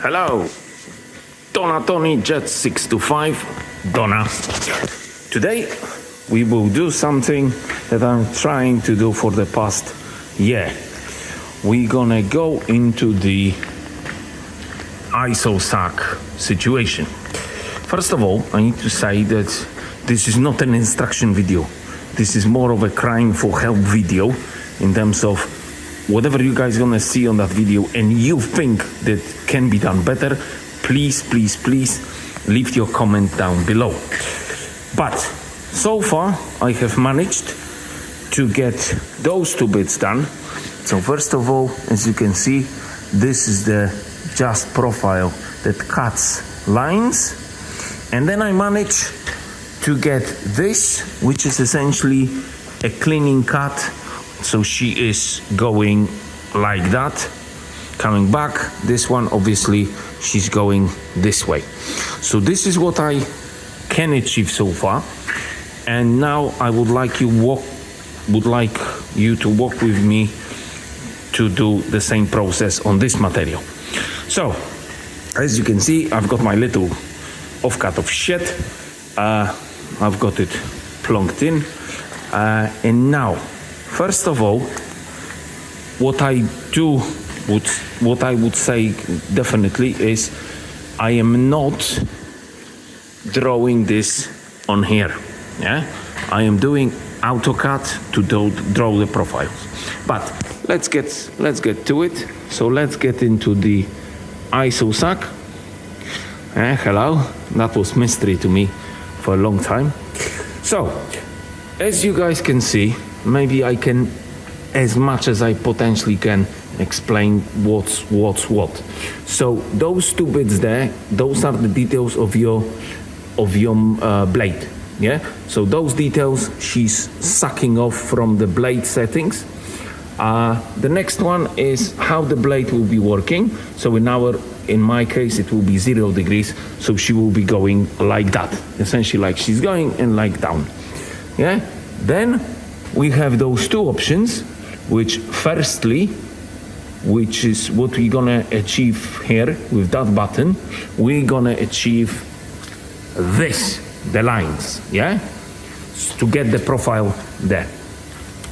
Hello, Donna Tony Jet 625, Donna. Today we will do something that I'm trying to do for the past year. We're gonna go into the IsoSag situation. First of all, I need to say that this is not an instruction video. This is more of a crying for help video in terms of whatever you guys gonna see on that video and you think that can be done better, please leave your comment down below. But so far I have managed to get those two bits done. So first of all, as you can see, this is the just profile that cuts lines, and then I managed to get this, which is essentially a cleaning cut. So she is going like that, coming back. This one, obviously, she's going this way. So this is what I can achieve so far. And now I would like you to walk with me to do the same process on this material. So, as you can see, I've got my little offcut of shed. I've got it plunked in. And now, first of all, what I would say definitely is I am not drawing this on here. Yeah, I am doing AutoCAD to draw the profiles. But let's get to it. So let's get into the IsoSag. Hello, that was mystery to me for a long time. So, as you guys can see, maybe I can, as much as I potentially can, explain what's what. So those two bits there, those are the details of your blade. Yeah. So those details she's sucking off from the blade settings. The next one is how the blade will be working. So in my case, it will be 0 degrees. So she will be going like that, essentially like she's going and like down. Yeah. Then we have those two options, which is what we're gonna achieve here with that button. We're gonna achieve this, the lines, yeah, to get the profile there.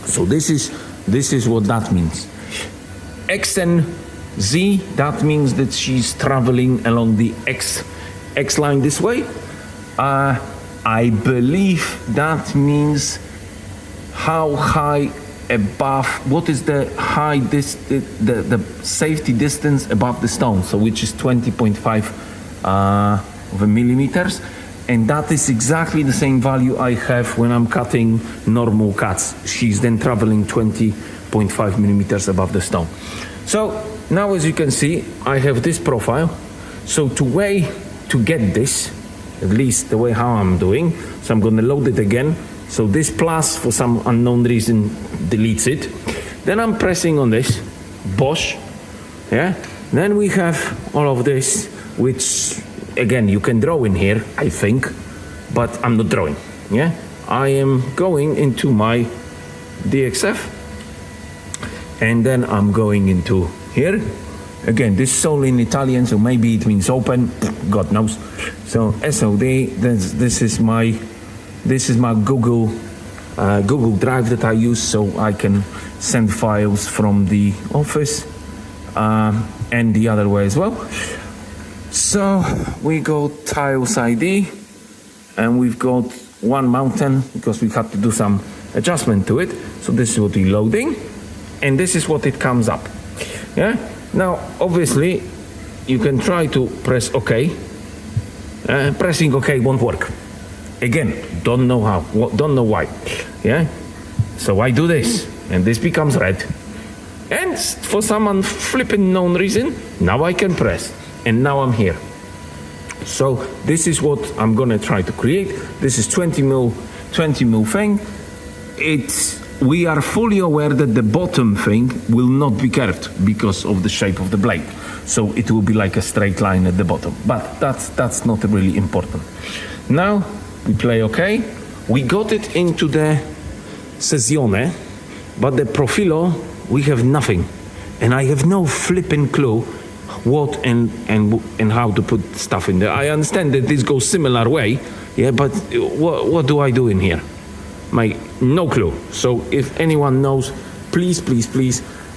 So this is what that means. X and Z, that means that she's traveling along the X line this way. I believe that means how high above, what is the high the safety distance above the stone, so which is 20.5 of millimeters, and that is exactly the same value I have when I'm cutting normal cuts. She's then traveling 20.5 millimeters above the stone. So now, as you can see, I have this profile. So to get this, at least the way how I'm doing, so I'm gonna load it again. So this plus, for some unknown reason, deletes it. Then I'm pressing on this, Bosch, yeah? Then we have all of this, which, again, you can draw in here, I think, but I'm not drawing, yeah? I am going into my DXF, and then I'm going into here. Again, this is only in Italian, so maybe it means open, God knows. So SOD, this is my Google Drive that I use, so I can send files from the office and the other way as well. So we go tiles ID, and we've got one mountain because we had to do some adjustment to it. So this is what we're loading, and this is what it comes up. Yeah. Now, obviously, you can try to press OK. Pressing OK won't work. Again, don't know how, don't know why. Yeah. So I do this, and this becomes red. And for some unflipping known reason, now I can press, and now I'm here. So this is what I'm gonna try to create. This is 20 mil thing. We are fully aware that the bottom thing will not be curved because of the shape of the blade. So it will be like a straight line at the bottom, but that's not really important. Now we play OK. We got it into the sessione, but the profilo, we have nothing. And I have no flipping clue what and how to put stuff in there. I understand that this goes similar way, yeah, but what do I do in here? No clue. So if anyone knows, please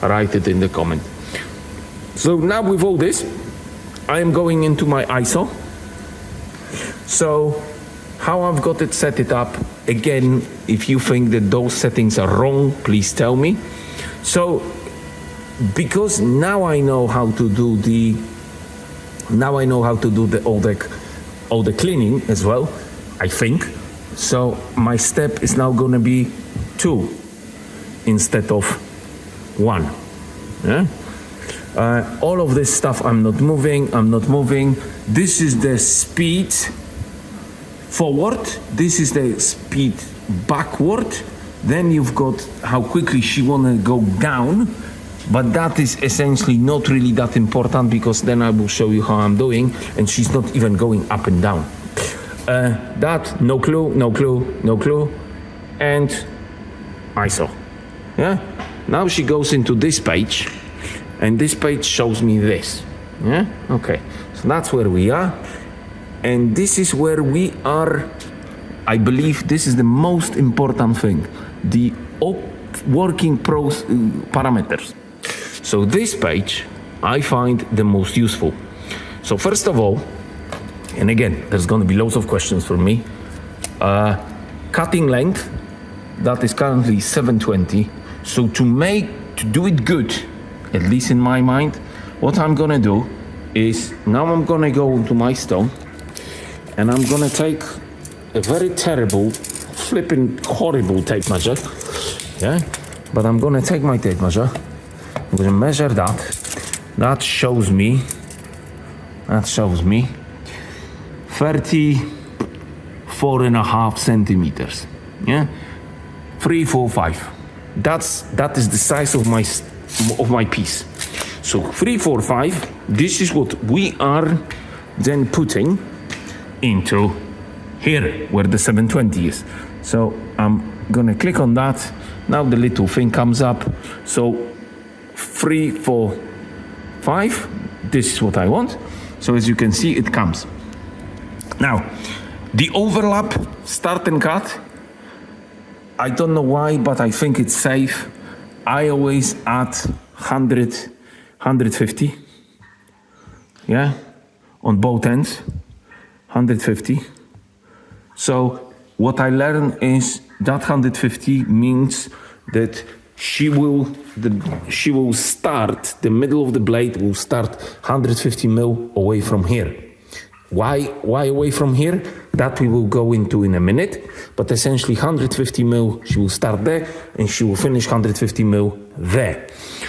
write it in the comment. So now with all this, I am going into my ISO. So how I've got it set it up, again, if you think that those settings are wrong, please tell me. So because now I know how to do all the cleaning as well, I think. So my step is now gonna be 2 instead of 1. Yeah? All of this stuff I'm not moving. This is the speed forward, this is the speed backward. Then you've got how quickly she wanna go down, but that is essentially not really that important, because then I will show you how I'm doing, and she's not even going up and down. That, no clue, and ISO. Yeah. Now she goes into this page, and this page shows me this. Yeah. Okay. So that's where we are, and this is where we are. I believe this is the most important thing: the working parameters. So this page I find the most useful. So first of all, and again, there's going to be loads of questions from me. Cutting length, that is currently 720. So to do it good, at least in my mind, what I'm going to do is, now I'm going to go into my stone, and I'm going to take a very terrible, flipping horrible tape measure. Yeah, but I'm going to take my tape measure. I'm going to measure that. That shows me 34.5 centimeters. Yeah, 3, 4, 5. That is the size of my piece. So 3, 4, 5. This is what we are then putting into here, where the 720 is. So I'm gonna click on that. Now the little thing comes up. So 3, 4, 5. This is what I want. So as you can see, it comes. Now, the overlap, start and cut, I don't know why, but I think it's safe. I always add 150. Yeah, on both ends, 150. So what I learned is that 150 means that she will start, the middle of the blade will start 150 mil away from here. Why away from here? That we will go into in a minute, but essentially 150 mil, she will start there, and she will finish 150 mil there.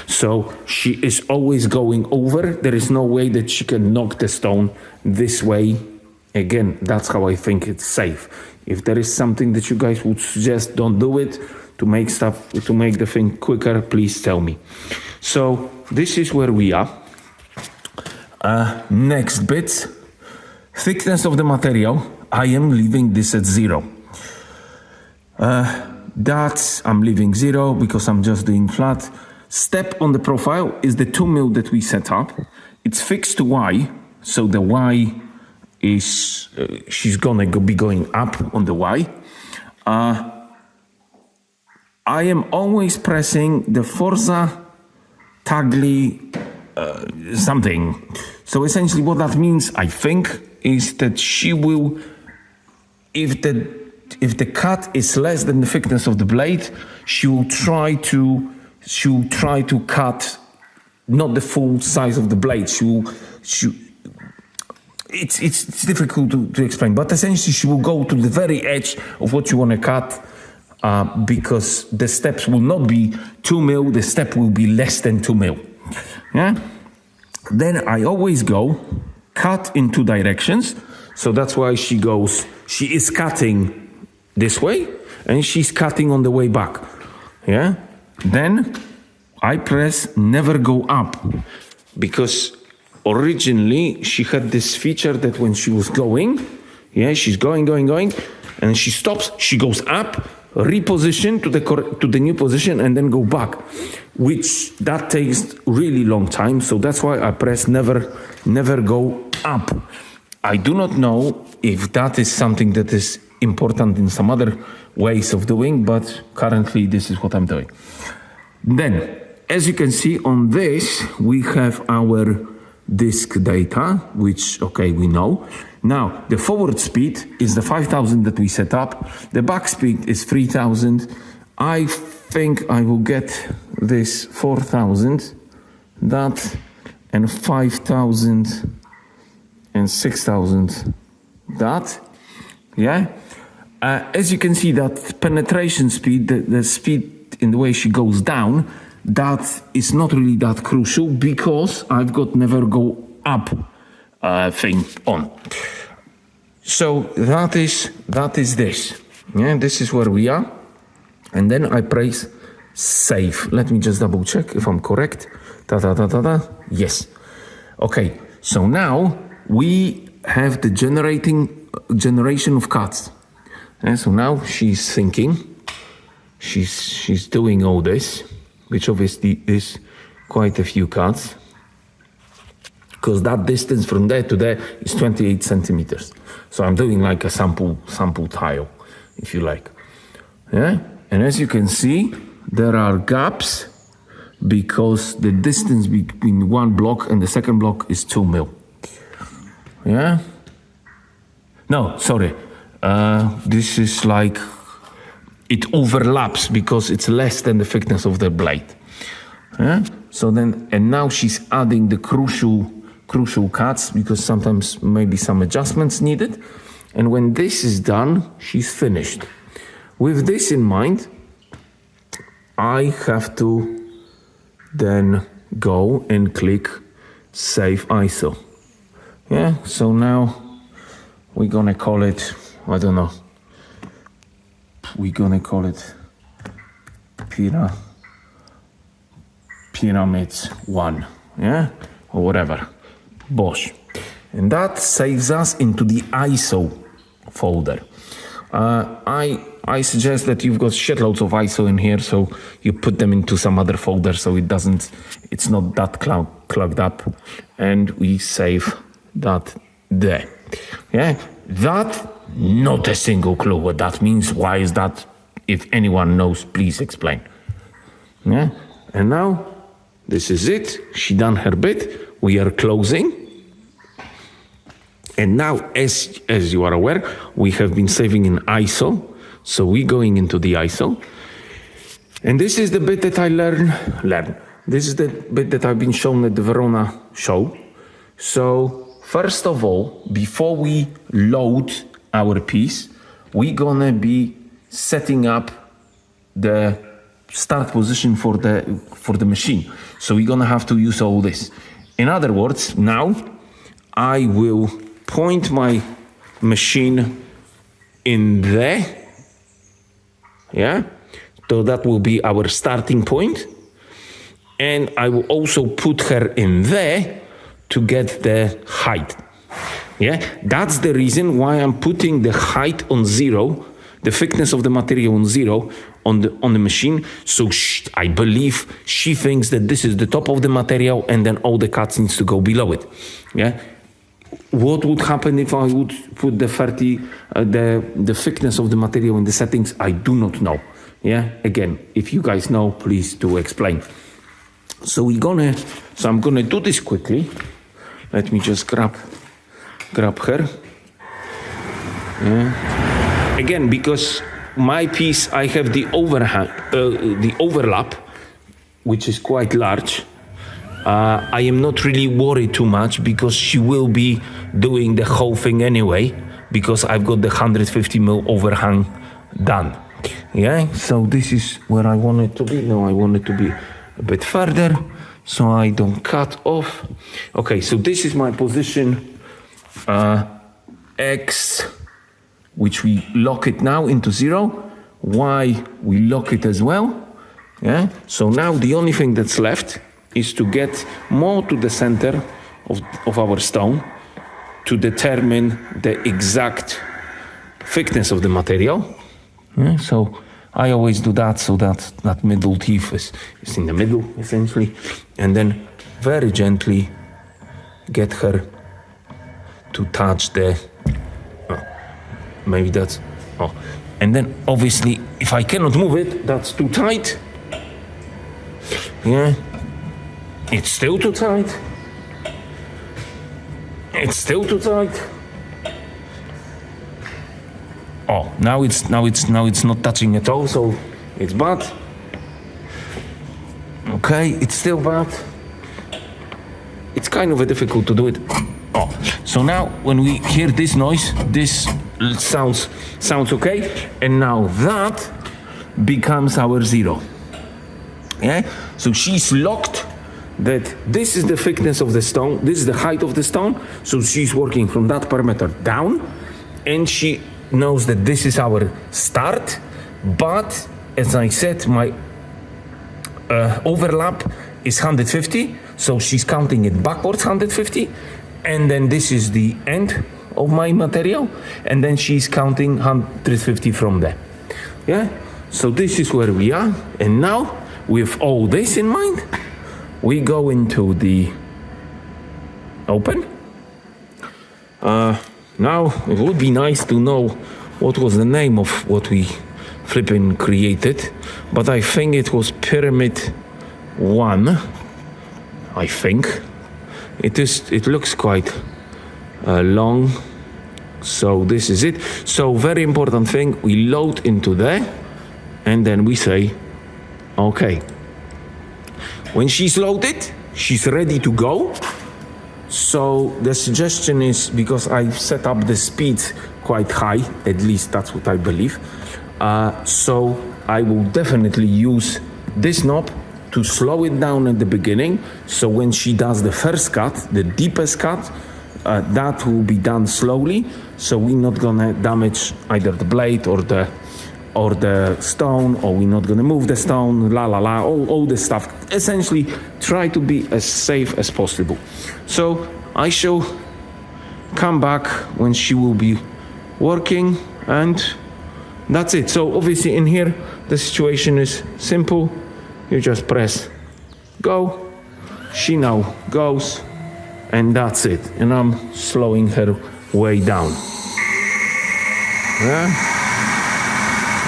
So she is always going over. There is no way that she can knock the stone this way. Again, that's how I think it's safe. If there is something that you guys would suggest, don't do it. To make the thing quicker, please tell me. So this is where we are. Next bit, thickness of the material. I am leaving this at 0. I'm leaving 0 because I'm just doing flat. Step on the profile is the 2 mil that we set up. It's fixed to Y, so the Y is she's gonna be going up on the Y. I am always pressing the Forza Tagli something. So essentially what that means, I think, is that she will, if the cut is less than the thickness of the blade, she will try to cut not the full size of the blade. It's difficult to explain, but essentially she will go to the very edge of what you want to cut. Because the steps will not be 2 mil, the step will be less than 2 mil. Yeah. Then I always go cut in 2 directions. So that's why she is cutting this way, and she's cutting on the way back. Yeah. Then I press never go up, because originally she had this feature that when she was going, yeah, she's going, and she stops, she goes up, reposition to the new position and then go back, which that takes really long time. So that's why I press never go up. I do not know if that is something that is important in some other ways of doing, but currently this is what I'm doing. Then, as you can see on this, we have our disk data, which, okay, we know. Now, the forward speed is the 5,000 that we set up. The back speed is 3,000. I think I will get this 4,000, that, and 5,000 and 6,000, that, yeah. As you can see, that penetration speed, the speed in the way she goes down, that is not really that crucial because I've got never go up thing on. So that is this. Yeah, this is where we are. And then I press save. Let me just double check if I'm correct. Yes. Okay, so now we have the generation of cuts. And so now she's thinking, she's doing all this, which obviously is quite a few cuts, because that distance from there to there is 28 centimeters. So I'm doing like a sample tile, if you like. Yeah, and as you can see, there are gaps because the distance between one block and the second block is 2 mil. Yeah. No, sorry. This is like, it overlaps because it's less than the thickness of the blade. Yeah? So then, and now she's adding the crucial cuts because sometimes maybe some adjustments needed. And when this is done, she's finished. With this in mind, I have to then go and click Save ISO. Yeah, so now we're gonna call it, I don't know, we're gonna call it Pyramids 1, yeah, or whatever, Bosch. And that saves us into the ISO folder. I suggest that you've got shitloads of ISO in here, so you put them into some other folder so it's not that clogged up, and we save that there. Yeah, that, not a single clue what that means. Why is that? If anyone knows, please explain. Yeah, and now this is it. She done her bit. We are closing. And now, as you are aware, we have been saving in ISO. So we're going into the ISO. And this is the bit that I learn. This is the bit that I've been shown at the Verona show. So first of all, before we load our piece, we're gonna be setting up the start position for the machine. So we're gonna have to use all this. In other words, now I will point my machine in there. Yeah, so that will be our starting point. And I will also put her in there to get the height. Yeah, that's the reason why I'm putting the height on 0, the thickness of the material on 0 on the machine. So I believe she thinks that this is the top of the material and then all the cuts needs to go below it. Yeah. What would happen if I would put the thickness of the material in the settings? I do not know. Yeah. Again, if you guys know, please do explain. So I'm gonna do this quickly. Let me just grab her. Yeah. Again, because my piece, I have the overlap, which is quite large. I am not really worried too much because she will be doing the whole thing anyway, because I've got the 150 mil overhang done. Yeah, so this is where I want it to be. Now I want it to be a bit further so I don't cut off. Okay, so this is my position X, which we lock it now into 0. Y, we lock it as well. Yeah, so now the only thing that's left is to get more to the center of our stone to determine the exact thickness of the material. Yeah, so I always do that, so that middle teeth is in the middle, essentially. And then very gently get her to touch the, maybe that's, and then obviously if I cannot move it, that's too tight. Yeah, it's still too tight. It's still too tight. Oh, now it's not touching at all, so it's bad. Okay, it's still bad. It's kind of difficult to do it. Oh, so now when we hear this noise, this sounds okay, and now that becomes our 0. Yeah, so she's locked that this is the thickness of the stone, this is the height of the stone, so she's working from that perimeter down, and she knows that this is our start, but as I said, my overlap is 150, so she's counting it backwards 150, and then this is the end of my material, and then she's counting 150 from there. Yeah, so this is where we are, and now with all this in mind, we go into the open. Now it would be nice to know what was the name of what we flipping created, but I think it was Pyramid 1. I think it looks quite long, so this is it. So very important thing, we load into there, and then we say okay. When she's loaded, she's ready to go. So the suggestion is, because I set up the speed quite high, at least that's what I believe, so I will definitely use this knob to slow it down at the beginning, so when she does the first cut, the deepest cut, that will be done slowly, so we're not gonna damage either the blade or the stone, or we're not gonna move the stone, all this stuff. Essentially, try to be as safe as possible. So I shall come back when she will be working, and that's it. So obviously in here, the situation is simple. You just press go, she now goes, and that's it. And I'm slowing her way down. Yeah.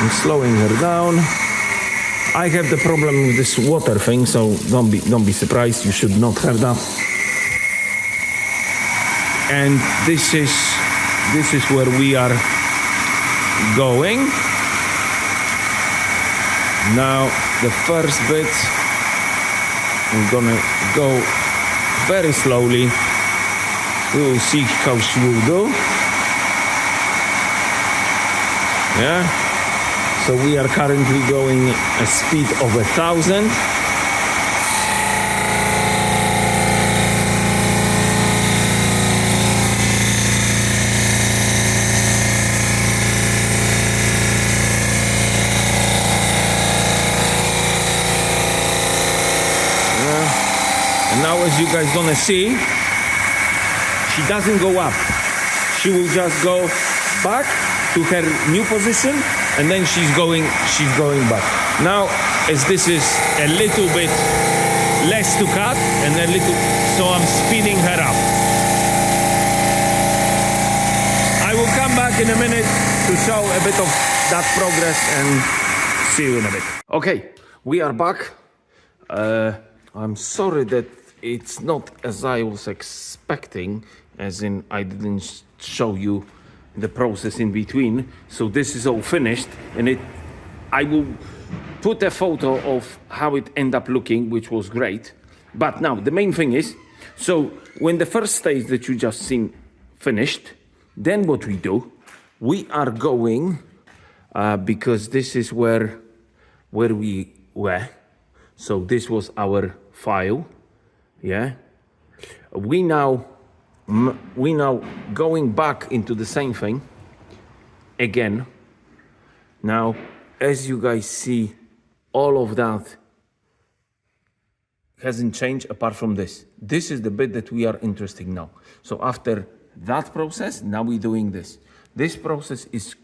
I'm slowing her down. I have the problem with this water thing, so don't be surprised. You should not have that. And this is where we are going. Now the first bit, I'm gonna go very slowly. We will see how she will do. Yeah. So we are currently going a speed of 1,000. And now, as you guys gonna see, she doesn't go up. She will just go back to her new position, and then she's going back. Now, as this is a little bit less to cut, and so I'm speeding her up. I will come back in a minute to show a bit of that progress, and see you in a bit. Okay, we are back. I'm sorry that it's not as I was expecting, as in I didn't show you the process in between. So this is all finished, and I will put a photo of how it ended up looking, which was great. But now the main thing is, so when the first stage that you just seen finished, then what we do, we are going, because this is where we were. So this was our file, yeah. We now going back into the same thing again. Now, as you guys see, all of that hasn't changed apart from this. This is the bit that we are interested in now. So after that process, now we're doing this. This process is,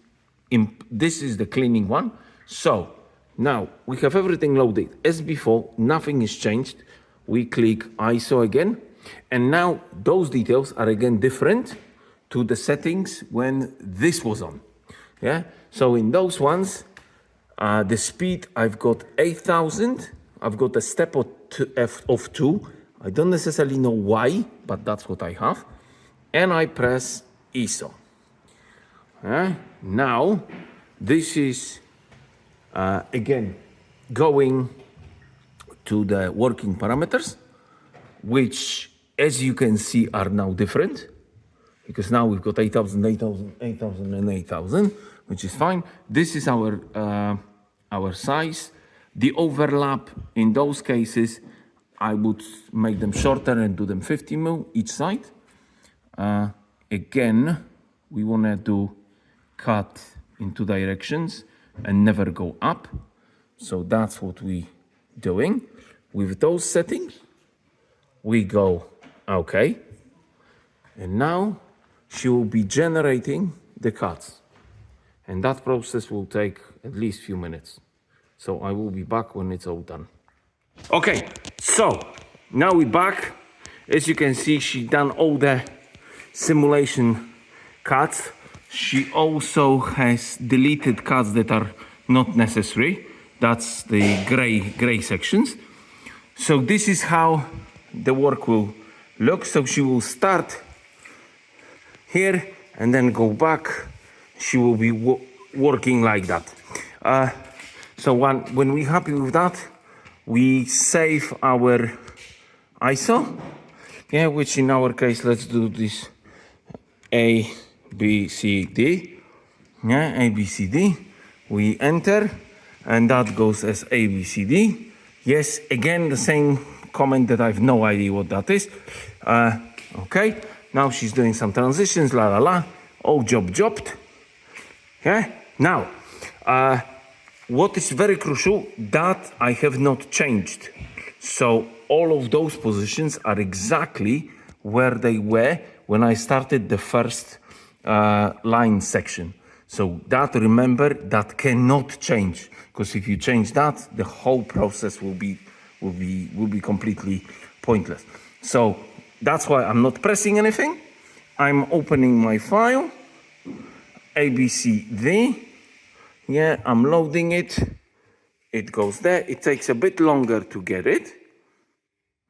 this is the cleaning one. So now we have everything loaded. As before, nothing is changed. We click ISO again. And now those details are again different to the settings when this was on. Yeah. So in those ones, the speed, I've got 8,000. I've got a step of 2. I don't necessarily know why, but that's what I have. And I press ISO. Now, this is, again, going to the working parameters, which, as you can see, are now different. Because now we've got 8,000, 8,000, 8,000, and 8,000, which is fine. This is our size. The overlap, in those cases, I would make them shorter and do them 50 mil each side. Again, we want to do cut in 2 directions and never go up. So that's what we're doing. With those settings, we go OK. And now she will be generating the cuts. And that process will take at least a few minutes. So I will be back when it's all done. Okay, so now we're back. As you can see, she done all the simulation cuts. She also has deleted cuts that are not necessary. That's the gray sections. So this is how the work will look. So she will start here and then go back. She will be working like that. So when we're happy with that, we save our ISO, yeah, which in our case, let's do this A, B, C, D. Yeah, A, B, C, D. We enter, and that goes as A, B, C, D. Yes, again, the same comment that I have no idea what that is. Okay, now she's doing some transitions, la la la. All jobbed. Yeah, now, what is very crucial, that I have not changed. So all of those positions are exactly where they were when I started the first line section. So that, remember, that cannot change, because if you change that, the whole process will be completely pointless. So that's why I'm not pressing anything. I'm opening my file, ABCD. Yeah, I'm loading it. It goes there. It takes a bit longer to get it.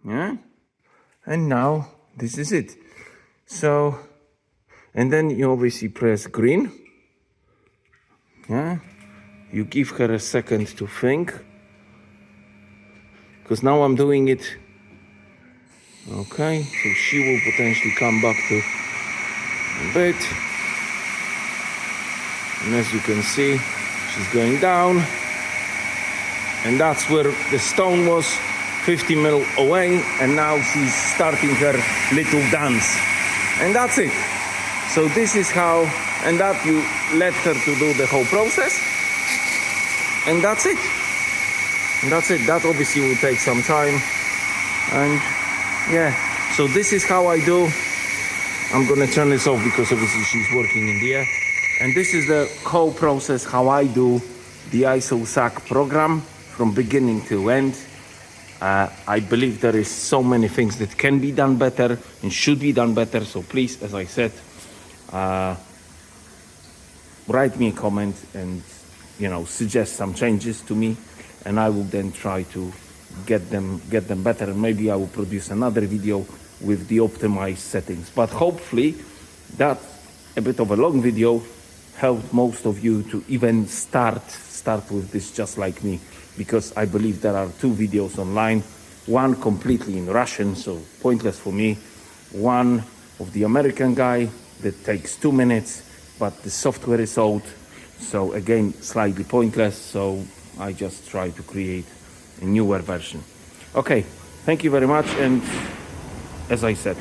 Yeah. And now this is it. So, and then you obviously press green. Yeah. You give her a second to think. Because now I'm doing it. Okay. So she will potentially come back to a bit. And as you can see, she's going down, and that's where the stone was, 50 mil away, and now she's starting her little dance. And that's it. So this is how, and that you let her to do the whole process, and that's it. And that's it. That obviously will take some time. And yeah, so this is how I do. I'm gonna turn this off because obviously she's working in the air. And this is the whole process, how I do the IsoSag program from beginning to end. I believe there is so many things that can be done better and should be done better. So please, as I said, write me a comment and, suggest some changes to me, and I will then try to get them better. And maybe I will produce another video with the optimized settings. But hopefully that a bit of a long video helped most of you to even start with this just like me, because I believe there are 2 videos online, one completely in Russian, so pointless for me, one of the American guy that takes 2 minutes, but the software is old, so again slightly pointless, so I just try to create a newer version. Okay, thank you very much, and as I said,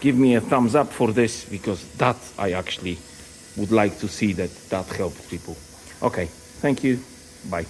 give me a thumbs up for this, because that I actually would like to see that helps people. Okay, thank you. Bye.